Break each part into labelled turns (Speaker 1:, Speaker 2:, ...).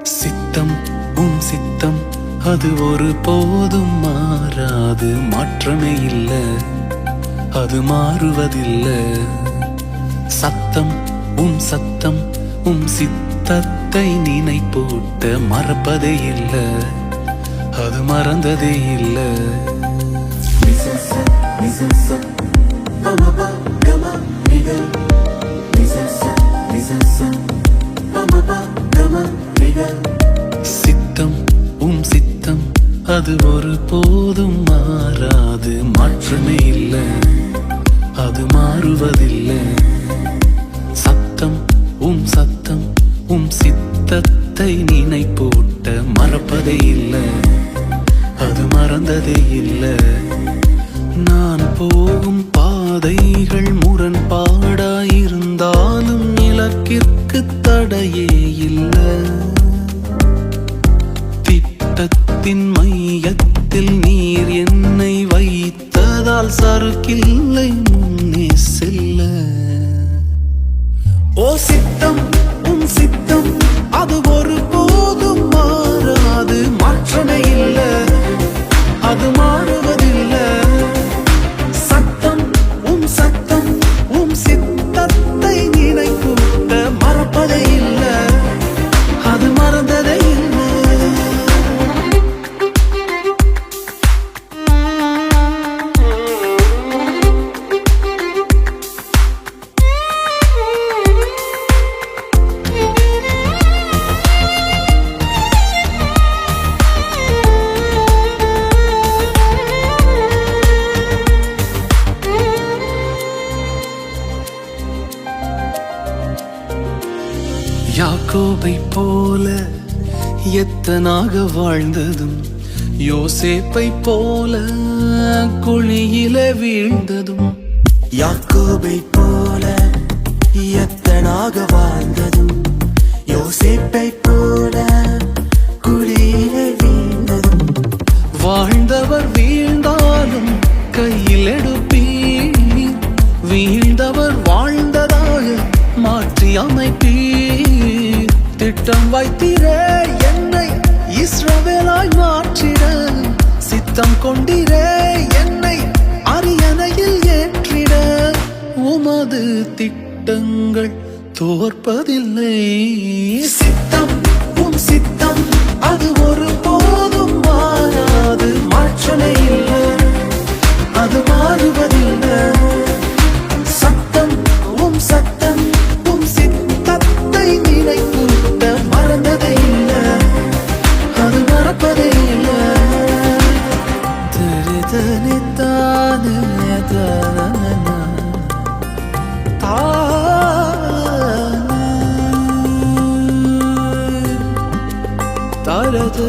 Speaker 1: சித்தம் சித்தம் அது ஒரு போதும் மாறாது, மாற்றமே இல்ல, அது மாறுவதில்ல. சத்தம் சத்தம் சித்தத்தை நினைப்பூட்ட மறப்பதே இல்ல, அது மறந்ததே இல்ல. சித்தம் சித்தம் அது ஒரு போதும் மாறாது, மாற்றமே இல்ல, அது மாறுவதில்லை. சத்தம் சத்தம் சித்தத்தை நினைப்பூட்ட மறப்பதே இல்ல, அது மறந்ததே இல்ல. நான் போகும் பாதைகள் முரண்பாடாயிருந்தாலும் இலக்கிற்கு தடையே இல்ல. திட்டத்தின் மையத்தில் நீர் என்னை வைத்ததால் சறுக்கில்லை முன்னே செல்ல. ஓ சித்தம் சித்தம் அது ஒரு போதும் மாறாது, மாற்றமே இல்ல, அது மாறுவதில்லை. சத்தம் சத்தம் சித்தத்தை நினைப்பூட்ட மறப்பதே இல்ல, அது மறந்ததே இல்ல. யாக்கோபை போல எத்தனாக வாழ்ந்ததும், யோசேப்பை போல குழியில வீழ்ந்ததும்.
Speaker 2: யாக்கோபை போல எத்தனாக வாழ்ந்ததும், யோசேப்பை போல குழியில வீழ்ந்ததும்.
Speaker 1: வாழ்ந்தவர் வீழ்ந்தாலும் கையில் எடுப்பீர், வீழ்ந்தவர் வாழ்ந்ததாக மாற்றி அமைப்பீர். திட்டம் வைத்திரே என்னை இஸ்ரவேலாய் மாற்றிட, சித்தம் கொண்டிரே என்னை அரியணையில் ஏற்றிட. உமது திட்டங்கள் தோற்பதில்லை. சித்தம் சித்தம் அது ஒரு போதும் மாறாது, மாற்றமே இல்ல, அது மாறுவதில்லை. சத்தம் சத்தம் சித்தத்தை நினைப்பூட்ட மறந்ததே இல்ல, அது மறப்பதே இல்ல. தரிதனித்தானே தாரத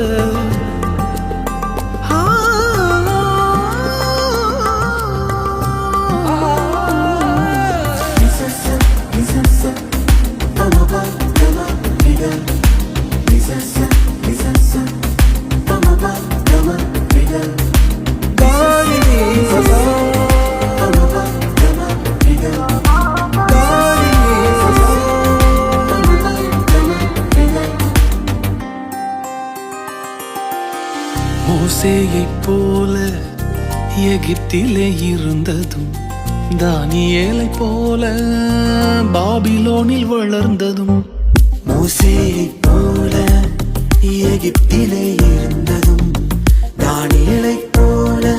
Speaker 1: மோசேயைப் போல எகிப்திலே இருந்ததும், தானியேலைப் போல பாபிலோனில் வளர்ந்ததும்.
Speaker 2: மோசேயைப் போல எகிப்திலே இருந்ததும், தானியேலைப் போல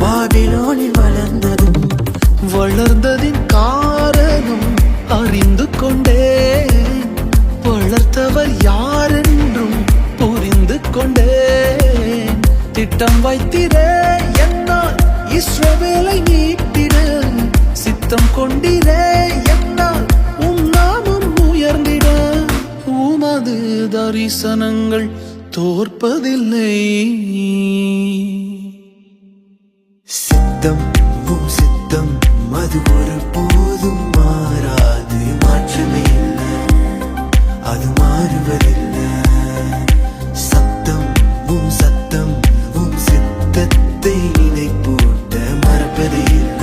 Speaker 2: பாபிலோனில் வளர்ந்ததும்.
Speaker 1: வளர்ந்ததின் காரணம் அறிந்து கொண்டேன், வளர்த்தவர் யாரென்றும் புரிந்து கொண்டேன். திட்டம் வைத்திரே என்னால் இஸ்ரவேலை மீட்டிட, சித்தம் கொண்டிரே என்னால் நாமம் உயர்ந்திட. உமது தரிசனங்கள் தோற்பதில்லை.
Speaker 2: சித்தம் சித்தம் அது ஒரு போதும் மாறாது, மாற்றமே இல்ல, அது மாறுவதில்லை. சத்தம் சத்தம் சித்தத்தை நினைப்பூட்ட மறப்பதே இல்ல,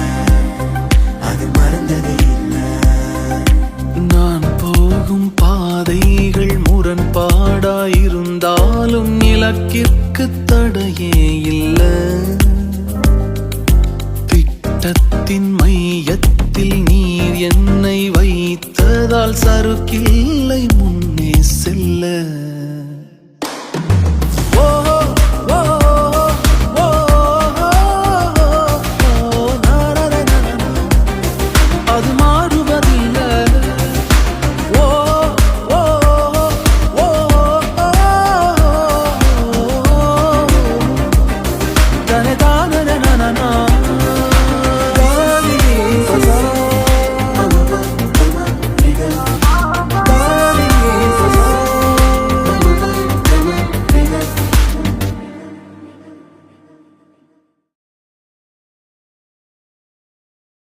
Speaker 2: அது மறந்ததே இல்ல.
Speaker 1: நான் போகும் பாதைகள் முரண்பாடா இலக்கிற்கு தடையே இல்ல. திட்டத்தின் மையத்தில் நீர் என்னை வைத்ததால் சறுக்கில்லை முன்னே செல்ல. ஓ, ஓ, ஓ, ஓ, நாரரரரர. அது மாறுவதில்லை. ஓ, ஓ, ஓ, ஓ, தனதான